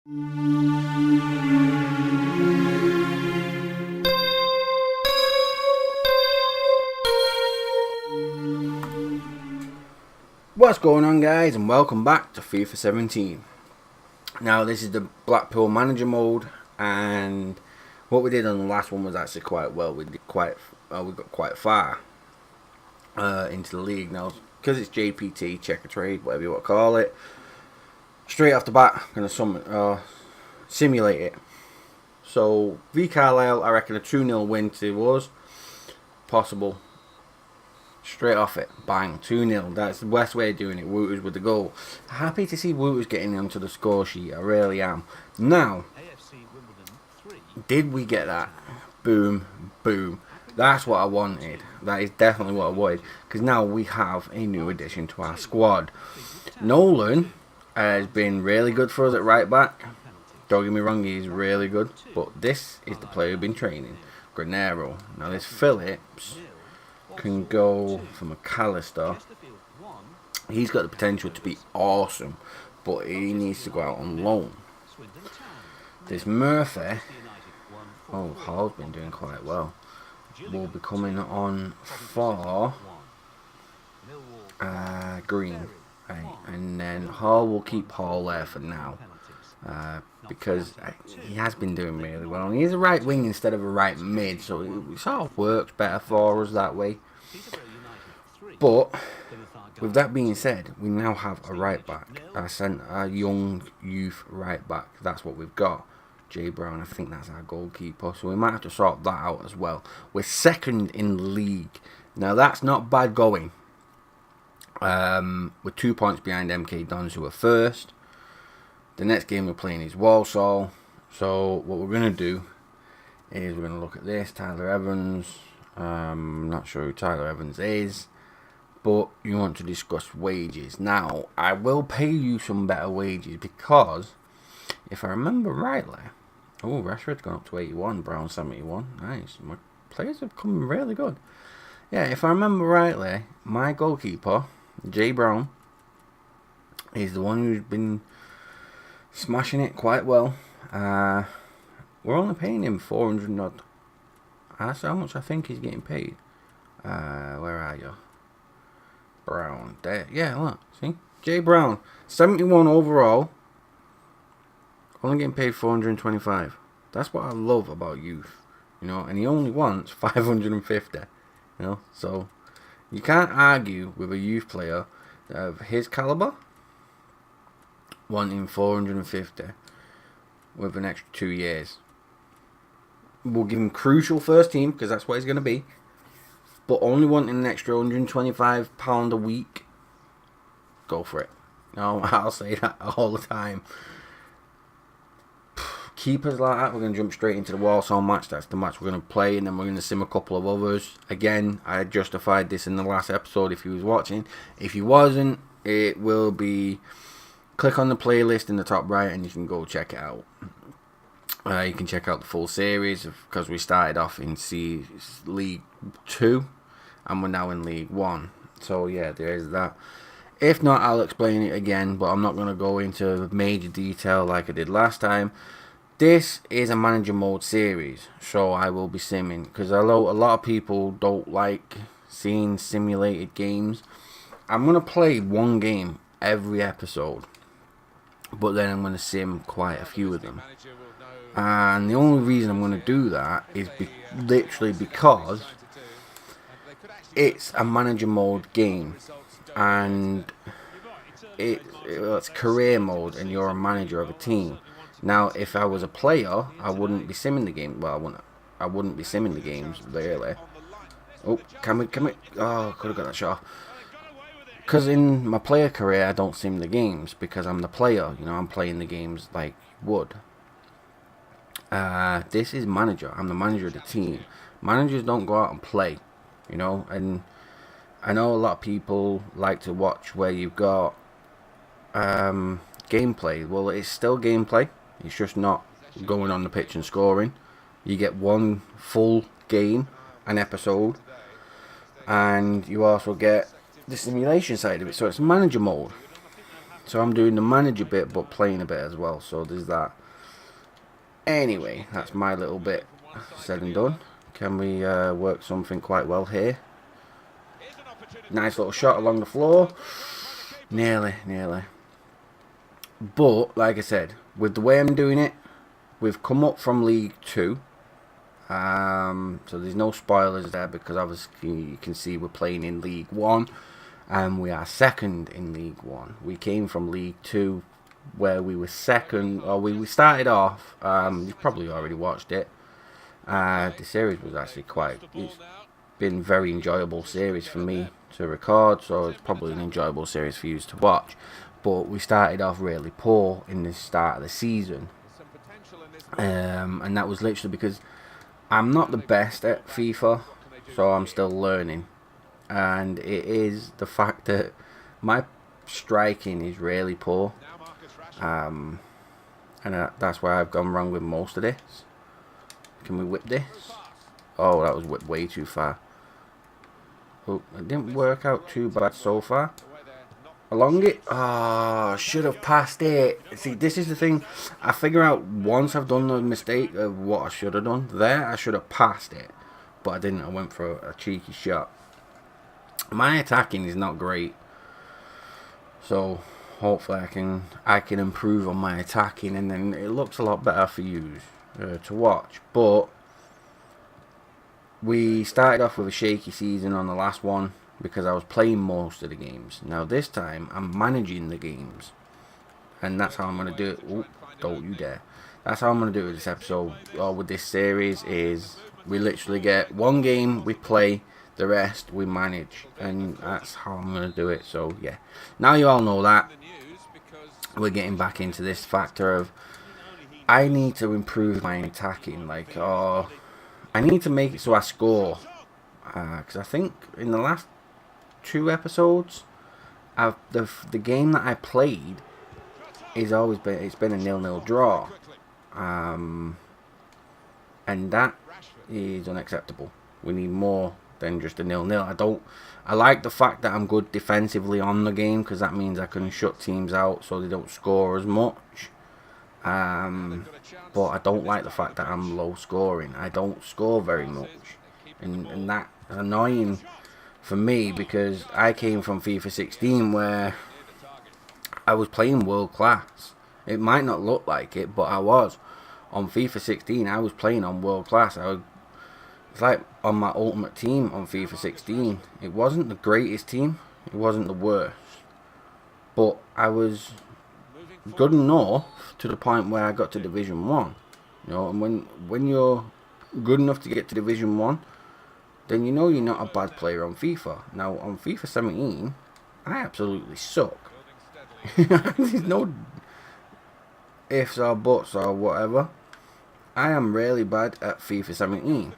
What's going on, guys, and welcome back to FIFA 17. Now this is the Blackpool manager mode, and what we did on the last one was actually quite well. We got quite far into the league. Now because it's JPT, check a trade, whatever you want to call it, straight off the bat I'm going to simulate it. So v Carlisle, I reckon a 2-0 win to us, possible. Straight off it, bang, 2-0. That's the best way of doing it. Wooters with the goal. Happy to see Wooters getting onto the score sheet. I really am. Now, did we get that? Boom, boom. That's what I wanted. That is definitely what I wanted. Because now we have a new addition to our squad. Nolan has been really good for us at right back. Don't get me wrong, he's really good. But this is the player we've been training. Granero. Now this Phillips can go for McAllister. He's got the potential to be awesome, but he needs to go out on loan. This Murphy, Hall's been doing quite well, will be coming on for Green, right? And then Hall will keep Hall there for now, because he has been doing really well. And he's a right wing instead of a right mid, so it sort of works better for us that way. But with that being said, we now have a right back, a young youth right back. That's what we've got. Jay Brown, I think that's our goalkeeper, so we might have to sort that out as well. We're second in the league. Now that's not bad going. We're 2 points behind MK Dons, who are first. The next game we're playing is Walsall. So what we're going to do is we're going to look at this. Tyler Evans. I'm not sure who Tyler Evans is. But you want to discuss wages. Now, I will pay you some better wages because, if I remember rightly, Rashford's gone up to 81, Brown 71. Nice. My players have come really good. Yeah, if I remember rightly, my goalkeeper, Jay Brown, is the one who's been smashing it quite well. We're only paying him 400 odd. That's how much I think he's getting paid. Where are you? Brown. There. Yeah, look. See? Jay Brown. 71 overall. Only getting paid 425. That's what I love about youth. You know, and he only wants 550. You know, so you can't argue with a youth player of his caliber wanting 450 with an extra 2 years. We'll give him crucial first team because that's what he's going to be, but only wanting an extra £125 a week. Go for it. No, I'll say that all the time. Keepers like that, we're going to jump straight into the Walsall match. That's the match we're going to play, and then we're going to sim a couple of others. Again, I justified this in the last episode if you was watching. If you wasn't, it will be... Click on the playlist in the top right and you can go check it out. You can check out the full series because we started off in League 2 and we're now in League 1. So yeah, there is that. If not, I'll explain it again, but I'm not going to go into major detail like I did last time. This is a manager mode series, so I will be simming because although a lot of people don't like seeing simulated games, I'm going to play one game every episode. But then I'm going to sim quite a few of them. And the only reason I'm going to do that is literally because it's a manager mode game. And it's career mode and you're a manager of a team. Now, if I was a player, I wouldn't be simming the game. Well, I wouldn't be simming the games, really. Oh, can we? Oh, could have got that shot off. Because in my player career, I don't sim the games because I'm the player. You know, I'm playing the games like you would. This is manager. I'm the manager of the team. Managers don't go out and play, you know. And I know a lot of people like to watch where you've got gameplay. Well, it's still gameplay. It's just not going on the pitch and scoring. You get one full game, an episode, and you also get the simulation side of it. So it's manager mode. So I'm doing the manager bit, but playing a bit as well. So there's that. Anyway, that's my little bit said and done. Can we work something quite well here? Nice little shot along the floor. Nearly. But, like I said, with the way I'm doing it, we've come up from League 2. So there's no spoilers there because obviously you can see we're playing in League 1. And we are second in League 1. We came from League 2 where we were second, or we started off, you've probably already watched it. The series was actually it's been very enjoyable series for me to record, so it's probably an enjoyable series for you to watch. But we started off really poor in the start of the season. And that was literally because I'm not the best at FIFA, so I'm still learning. And it is the fact that my striking is really poor. And that's why I've gone wrong with most of this. Can we whip this? Oh, that was whipped way too far. Oh, it didn't work out too bad so far. Along it. Oh, should have passed it. See, this is the thing. I figure out once I've done the mistake of what I should have done. There, I should have passed it. But I didn't. I went for a cheeky shot. My attacking is not great. So hopefully I can improve on my attacking, and then it looks a lot better for you to watch. But we started off with a shaky season on the last one because I was playing most of the games. Now this time I'm managing the games, and that's how I'm going to do it. Ooh, don't you dare. That's how I'm going to do it this episode, or with this series, is we literally get one game, we play, the rest we manage, and that's how I'm going to do it. So yeah, now you all know that. We're getting back into this factor of I need to improve my attacking, like, I need to make it so I score, because I think in the last 2 episodes the game that I played it's been a 0-0 draw, and that is unacceptable. We need more than just a 0-0. I like the fact that I'm good defensively on the game, because that means I can shut teams out so they don't score as much. But I don't like the fact that I'm low scoring. I don't score very much, and that's annoying for me, because I came from FIFA 16 where I was playing world class. It might not look like it, but I was. On FIFA 16 I was playing on world class. It's like on my ultimate team on FIFA 16. It wasn't the greatest team, it wasn't the worst, but I was good enough to the point where I got to Division 1. You know, and when you're good enough to get to Division 1, then you know you're not a bad player on FIFA. Now on FIFA 17, I absolutely suck. There's no ifs or buts or whatever. I am really bad at FIFA 17.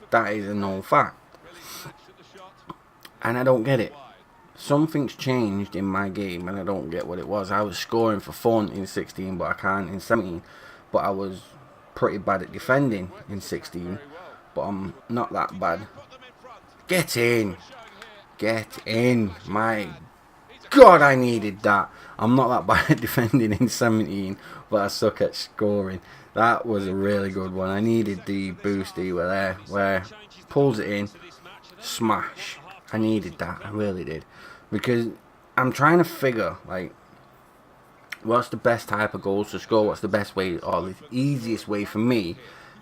That is a known fact. And I don't get it. Something's changed in my game and I don't get what it was. I was scoring for fun in 16, but I can't in 17. But I was pretty bad at defending in 16, but I'm not that bad. Get in! Get in! My God, I needed that. I'm not that bad at defending in 17, but I suck at scoring. That was a really good one. I needed the boosty where pulls it in, smash. I needed that. I really did. Because I'm trying to figure, like, what's the best type of goals to score? What's the best way, or the easiest way for me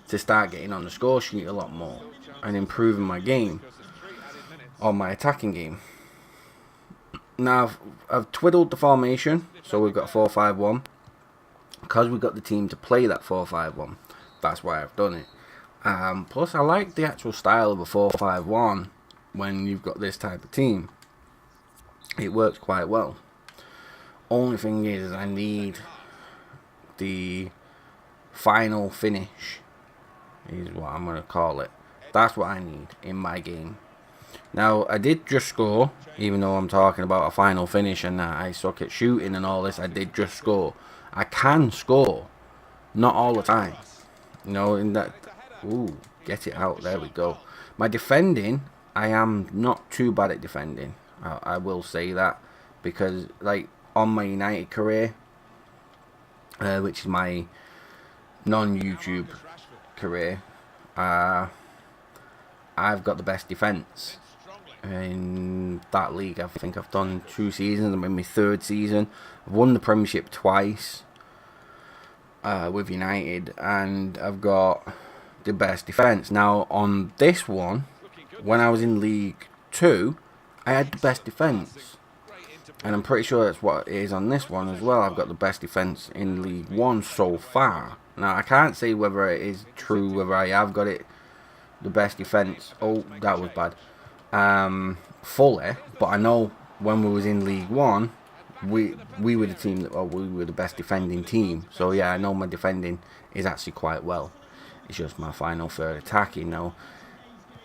to start getting on the score sheet a lot more and improving my game, or my attacking game. Now, I've twiddled the formation, so we've got 4-5-1. Because we've got the team to play that 4-5-1, that's why I've done it. Plus, I like the actual style of a 4-5-1 when you've got this type of team. It works quite well. Only thing is I need the final finish, is what I'm going to call it. That's what I need in my game. Now, I did just score, even though I'm talking about a final finish and I suck at shooting and all this. I did just score. I can score, not all the time. You know, in that, ooh, get it out, there we go. My defending, I am not too bad at defending. I will say that, because, like, on my United career, which is my non-YouTube career, I've got the best defence in that league. I think I've done 2 seasons. I'm in my 3rd season. I've won the Premiership twice with United, and I've got the best defence. Now on this one, when I was in League 2, I had the best defence, and I'm pretty sure that's what it is on this one as well. I've got the best defence in League 1 so far. Now I can't say whether it is true, whether I have got it the best defence. Oh, that was bad. Fully, but I know when we was in League 1, we were the team that, well, we were the best defending team. So yeah, I know my defending is actually quite well. It's just my final third attacking now.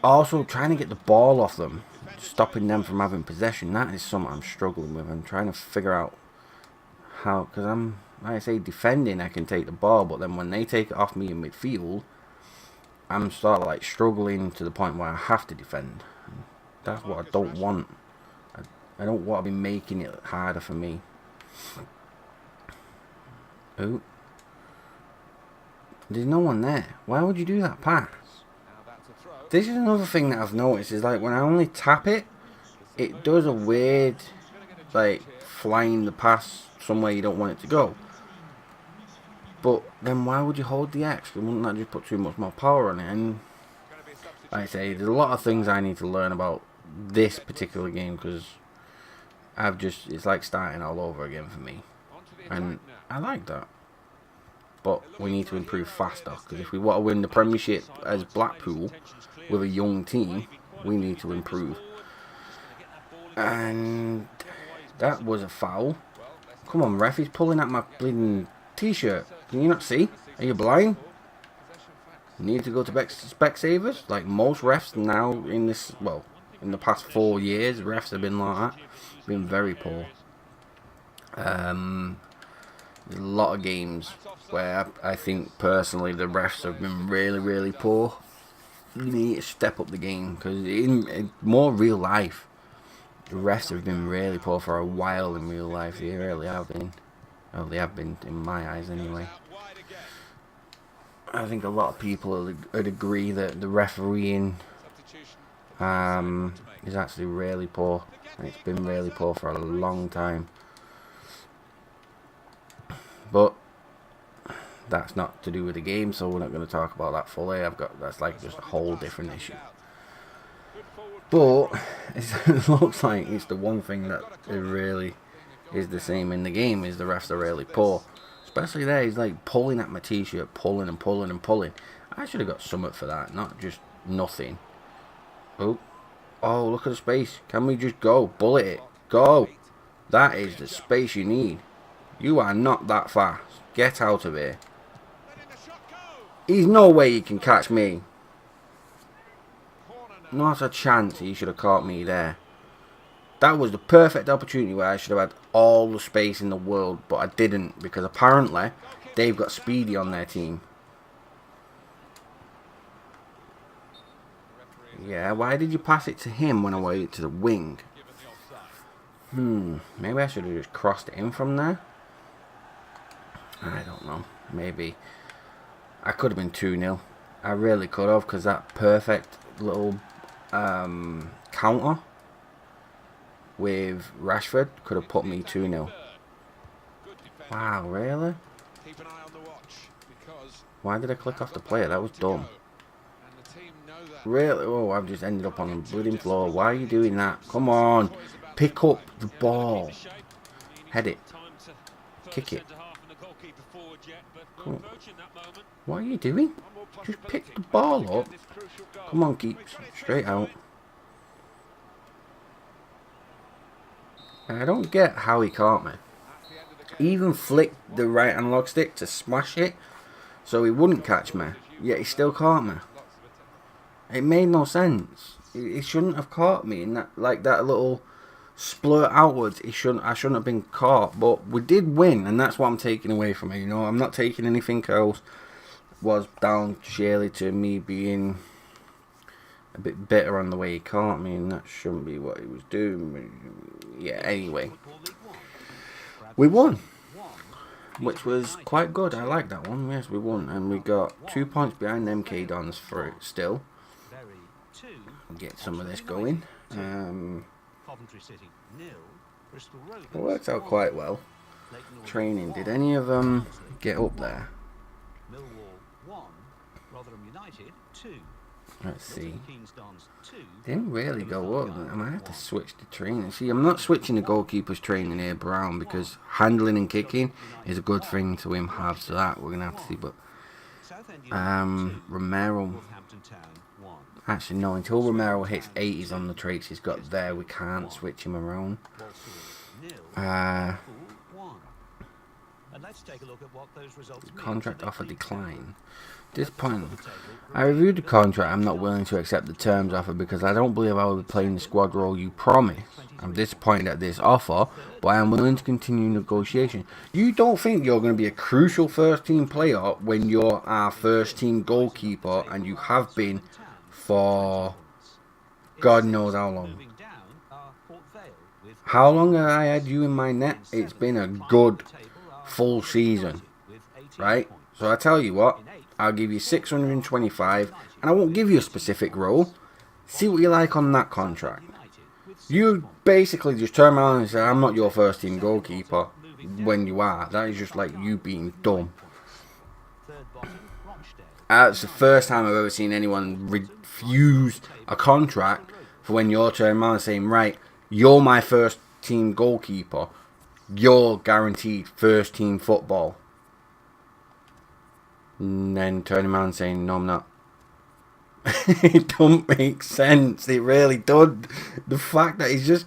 Also, trying to get the ball off them, stopping them from having possession, that is something I'm struggling with. I'm trying to figure out how, because I'm, like I say, defending, I can take the ball, but then when they take it off me in midfield, I'm sort of like struggling to the point where I have to defend. That's what I don't want. I don't want to be making it harder for me. Oh. There's no one there. Why would you do that pass? This is another thing that I've noticed, is like when I only tap it, it does a weird, like, flying the pass somewhere you don't want it to go. But then why would you hold the X? Wouldn't that just put too much more power on it? And like I say, there's a lot of things I need to learn about this particular game, because it's like starting all over again for me. And I like that. But we need to improve faster, because if we want to win the Premiership as Blackpool with a young team, we need to improve. And that was a foul. Come on, ref, he's pulling at my bleeding t-shirt. Can you not see? Are you blind? You need to go to Specsavers? Like most refs now in this, well, in the past 4 years, refs have been like that. Been very poor. There's a lot of games where I think personally the refs have been really, really poor. You need to step up the game, because in more real life, the refs have been really poor for a while in real life. They really have been. Well, they have been in my eyes anyway. I think a lot of people would agree that the refereeing is actually really poor. And it's been really poor for a long time. But that's not to do with the game, so we're not going to talk about that fully. That's like just a whole different issue. But it looks like it's the one thing that it really is the same in the game, is the refs are really poor. Especially there, he's like pulling at my t-shirt, pulling and pulling and pulling. I should have got something for that, not just nothing. Oh, look at the space. Can we just go? Bullet it. Go. That is the space you need. You are not that fast. Get out of here. There's no way you can catch me. Not a chance he should have caught me there. That was the perfect opportunity where I should have had all the space in the world, but I didn't, because apparently they've got Speedy on their team. Yeah, why did you pass it to him when I waited to the wing? Maybe I should have just crossed it in from there. I don't know. Maybe. I could have been 2-0. I really could have, because that perfect little counter with Rashford could have put me 2-0. Wow, really? Why did I click off the player? That was dumb. Really? Oh, I've just ended up on the bleeding floor. Why are you doing that? Come on. Pick up the ball. Head it. Kick it. Cool. What are you doing? Just pick the ball up. Come on, keeps. Straight out. I don't get how he caught me. He even flicked the right analog stick to smash it so he wouldn't catch me. Yet he still caught me. It made no sense. He shouldn't have caught me in that, like that little splurt outwards. I shouldn't have been caught. But we did win, and that's what I'm taking away from it. You know, I'm not taking anything else. Was down surely to me being a bit bitter on the way he caught me, and that shouldn't be what he was doing. Yeah. Anyway, we won, which was quite good. I like that one. Yes, we won, and we got 2 points behind MK Dons for it still. Get some of this going. It worked out quite well. Training. Did any of them get up there? Let's see. Didn't really go up. I might have to switch the training. See, I'm not switching the goalkeeper's training here, Brown, because handling and kicking is a good thing to him have. So that we're gonna have to see. But Romero. Actually, no. Until Romero hits 80s on the traits he's got there, we can't switch him around. Contract offer decline. At this point, I reviewed the contract. I'm not willing to accept the terms offer because I don't believe I will be playing the squad role you promised. I'm disappointed at this offer, but I am willing to continue negotiation. You don't think you're going to be a crucial first team player when you're our first team goalkeeper and you have been for God knows how long. How long have I had you in my net? It's been a good full season, right? So I tell you what, I'll give you 625 and I won't give you a specific role. See what you like on that contract. You basically just turn around and say, I'm not your first team goalkeeper, when you are. That is just like you being dumb. That's the first time I've ever seen anyone refuse a contract for when you're turning around and saying, right, you're my first team goalkeeper, you're guaranteed first team football. And then turning around and saying, no, I'm not. It don't make sense. It really doesn't. The fact that he's just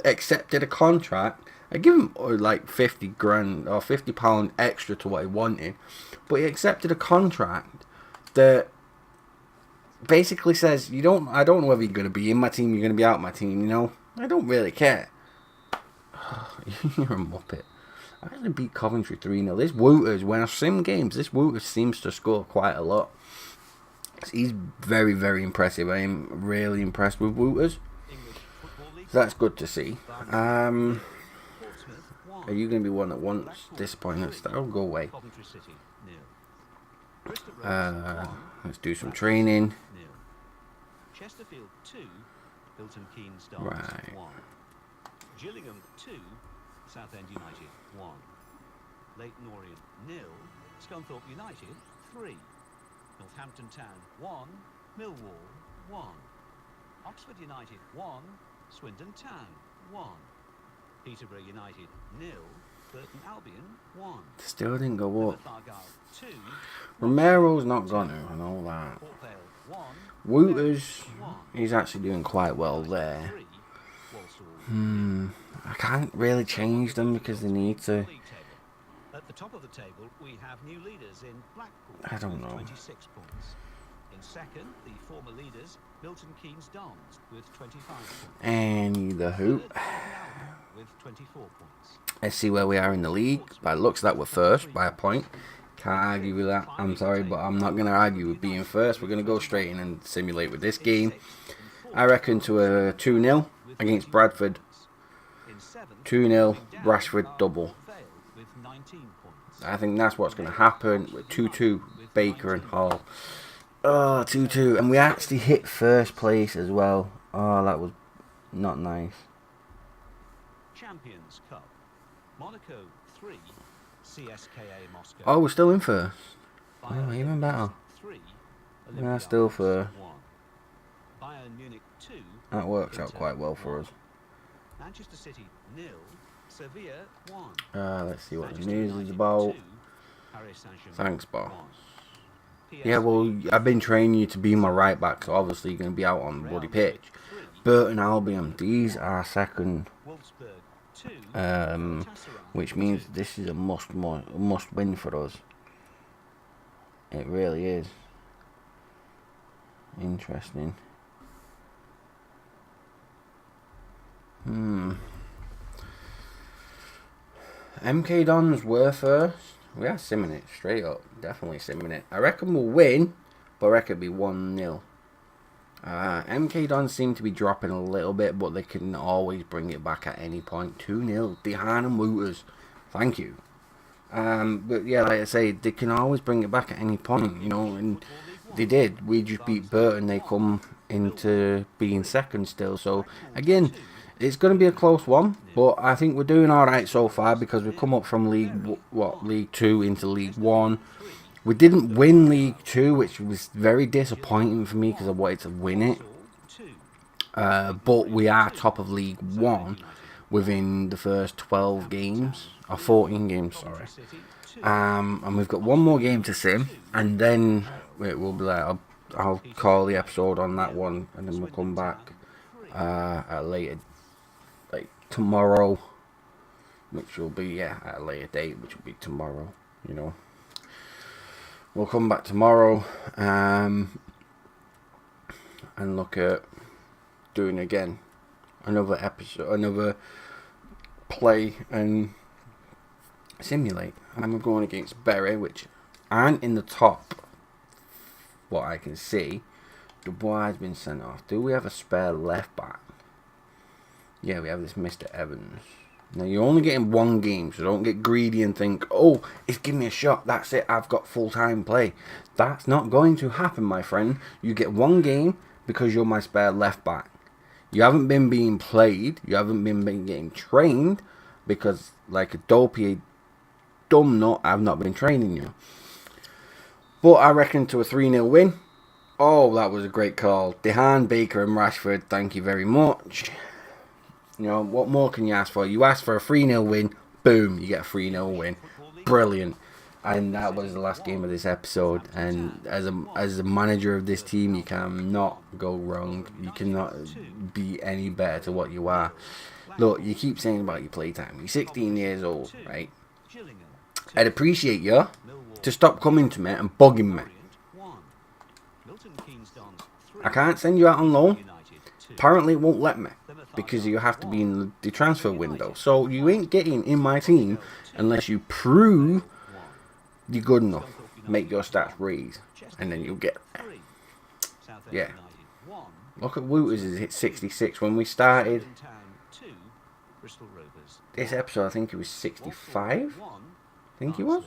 accepted a contract, I give him like 50 grand or £50 extra to what he wanted, but he accepted a contract that basically says I don't know whether you're going to be in my team, you're going to be out my team, you know. I don't really care. You're a muppet. I actually beat Coventry 3-0. This Wooters, when I sim games, this Wooters seems to score quite a lot. He's very, very impressive. I am really impressed with Wooters. So that's good to see. Are you going to be one that wants disappointment? I'll go away. Let's do some training. Right. Gillingham 2, Southend United 1. Leyton Orient 0, Scunthorpe United 3. Northampton Town 1, Millwall 1. Oxford United 1, Swindon Town 1. Peterborough United 0, Burton Albion 1. Still didn't go up. Romero's not gonna and all that. Wooters, he's actually doing quite well there. I can't really change them because they need to. At the top of the table, we have new leaders in Blackpool. I don't know. 26 points. In second, the former leaders, Milton Keynes Dons, with 25 points. And the hoop. With 24 points. Let's see where we are in the league. By the looks of that, we're first by a point. Can't argue with that. I'm sorry, but I'm not going to argue with being first. We're going to go straight in and simulate with this game. I reckon to a 2-0 against Bradford. 2-0, Rashford double. I think that's what's going to happen. 2-2, Baker and Hall. Oh, 2-2. And we actually hit first place as well. Oh, that was not nice. Champions Cup. Monaco 3, CSKA Moscow. Oh, we're still in first. Oh, even better. Yeah, still first. Bayern Munich 2. That works out quite well for us. Manchester City 0, Sevilla 1. Let's see what the news is about. Thanks, boss. Yeah, well, I've been training you to be my right back, so obviously you're going to be out on the bloody pitch. Burton Albion, these are second, which means this is a must win for us. It really is. Interesting. MK Dons were first. We are simming it straight up. Definitely simming it. I reckon we'll win, but I reckon it'll be 1-0. MK Dons seem to be dropping a little bit, but they can always bring it back at any point. 2-0. Dehan and Wooters. Thank you. But yeah, like I say, they can always bring it back at any point, you know, and they did. We just beat Burton, they come into being second still. So again, it's going to be a close one, but I think we're doing all right so far because we've come up from League Two into League One. We didn't win League Two, which was very disappointing for me because I wanted to win it. But we are top of League One within the first 12 games, or 14 games, sorry. And we've got one more game to sim, and then it will be like, I'll call the episode on that one, and then we'll come back at a later, like tomorrow, which will be, at a later date, which will be tomorrow, you know. We'll come back tomorrow, and look at doing again another episode, another play and simulate. And we're going against Bury, which aren't in the top, what I can see. Dubois has been sent off. Do we have a spare left back? Yeah, we have this Mr. Evans. Now, you're only getting one game, so don't get greedy and think, oh, it's giving me a shot, that's it, I've got full-time play. That's not going to happen, my friend. You get one game because you're my spare left back. You haven't been being played, you haven't been getting trained, because, like a dopey dumb nut, I've not been training you. But I reckon to a 3-0 win. Oh, that was a great call. Dehan, Baker and Rashford, thank you very much. You know, what more can you ask for? You ask for a 3-0 win, boom, you get a 3-0 win. Brilliant. And that was the last game of this episode. And as a manager of this team, you cannot go wrong. You cannot be any better to what you are. Look, you keep saying about your playtime. You're 16 years old, right? I'd appreciate you to stop coming to me and bugging me. I can't send you out on loan. Apparently it won't let me, because you have to be in the transfer window. So you ain't getting in my team unless you prove you're good enough. Make your stats raise, and then you'll get there. Yeah. Look at Wooters, is hit 66. When we started this episode, I think it was 65. I think he was.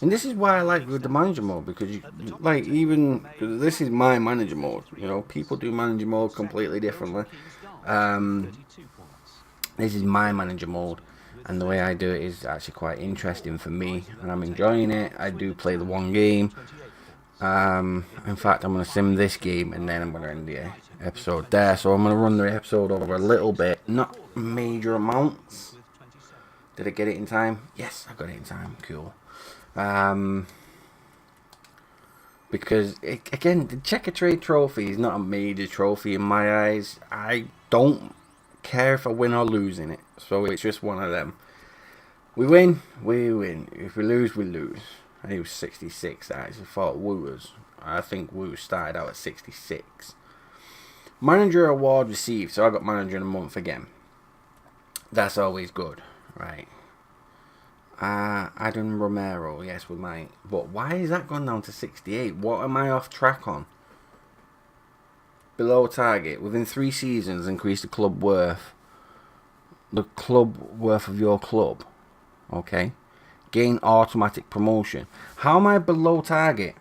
And this is why I like with the manager mode, because you, like, even this is my manager mode. You know, people do manager mode completely differently. This is my manager mode, and the way I do it is actually quite interesting for me, and I'm enjoying it. I do play the one game. In fact, I'm going to sim this game, and then I'm going to end the episode there. So I'm going to run the episode over a little bit, not major amounts. Did I get it in time? Yes, I got it in time. Cool. Because, again, the Checker Trade Trophy is not a major trophy in my eyes. I don't care if I win or lose in it. So it's just one of them. We win, we win. If we lose, we lose. And he was 66. I actually thought Wooters. I think Wooters started out at 66. Manager award received. So I got manager in a month again. That's always good. Right. Adam Romero, yes, we might. But why is that gone down to 68? What am I off track on? Below target. Within 3 seasons, increase the club worth. The club worth of your club. Okay. Gain automatic promotion. How am I below target?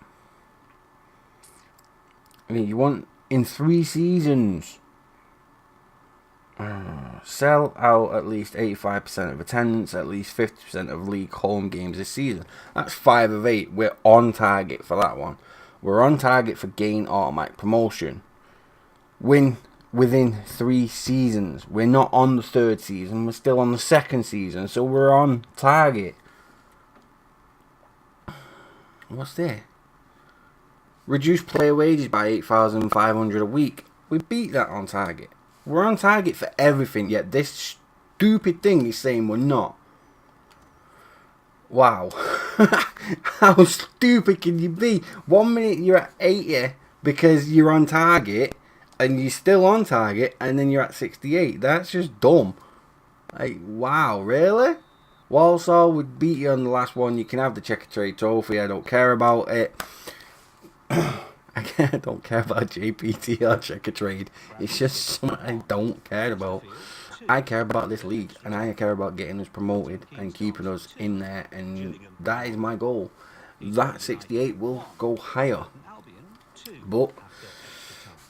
I mean, you want in 3 seasons. Sell out at least 85% of attendance, at least 50% of league home games this season. That's 5 of 8. We're on target for that one. We're on target for gain automatic promotion. Win within 3 seasons. We're not on the 3rd season. We're still on the 2nd season. So we're on target. What's there? Reduce player wages by 8,500 a week. We beat that on target. We're on target for everything, yet this stupid thing is saying we're not. Wow. How stupid can you be? 1 minute you're at 80 because you're on target, and you're still on target, and then you're at 68. That's just dumb. Like, wow, really? Walsall would beat you on the last one. You can have the Checker Trade Trophy. I don't care about it. I don't care about JPT or Checker Trade. It's just something I don't care about. I care about this league, and I care about getting us promoted and keeping us in there, and that is my goal. That 68 will go higher. But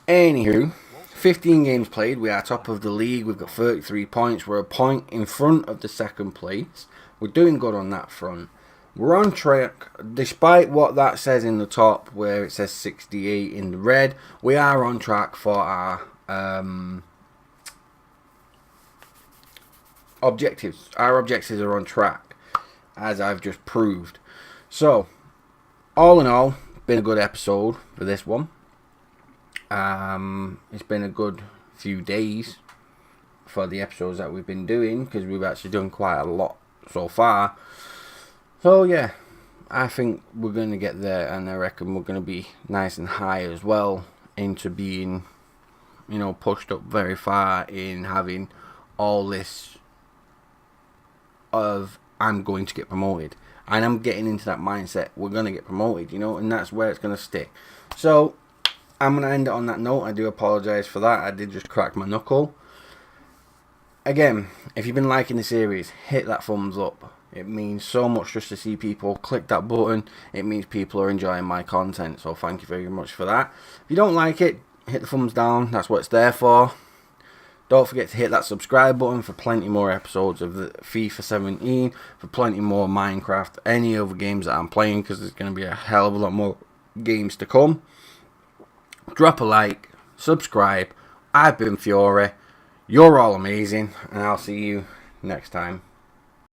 anywho, 15 games played, we are top of the league, we've got 33 points, we're a point in front of the second place. We're doing good on that front. We're on track, despite what that says in the top, where it says 68 in the red, we are on track for our objectives. Our objectives are on track, as I've just proved. So, all in all, been a good episode for this one. It's been a good few days for the episodes that we've been doing, because we've actually done quite a lot so far. So yeah, I think we're going to get there, and I reckon we're going to be nice and high as well into being, you know, pushed up very far in having all this of I'm going to get promoted. And I'm getting into that mindset, we're going to get promoted, you know, and that's where it's going to stick. So, I'm going to end it on that note. I do apologise for that. I did just crack my knuckle. Again, if you've been liking the series, hit that thumbs up. It means so much just to see people click that button. It means people are enjoying my content, so thank you very much for that. If you don't like it, hit the thumbs down. That's what it's there for. Don't forget to hit that subscribe button for plenty more episodes of the FIFA 17, for plenty more Minecraft, any other games that I'm playing, because there's going to be a hell of a lot more games to come. Drop a like, subscribe. I've been Fiore. You're all amazing, and I'll see you next time.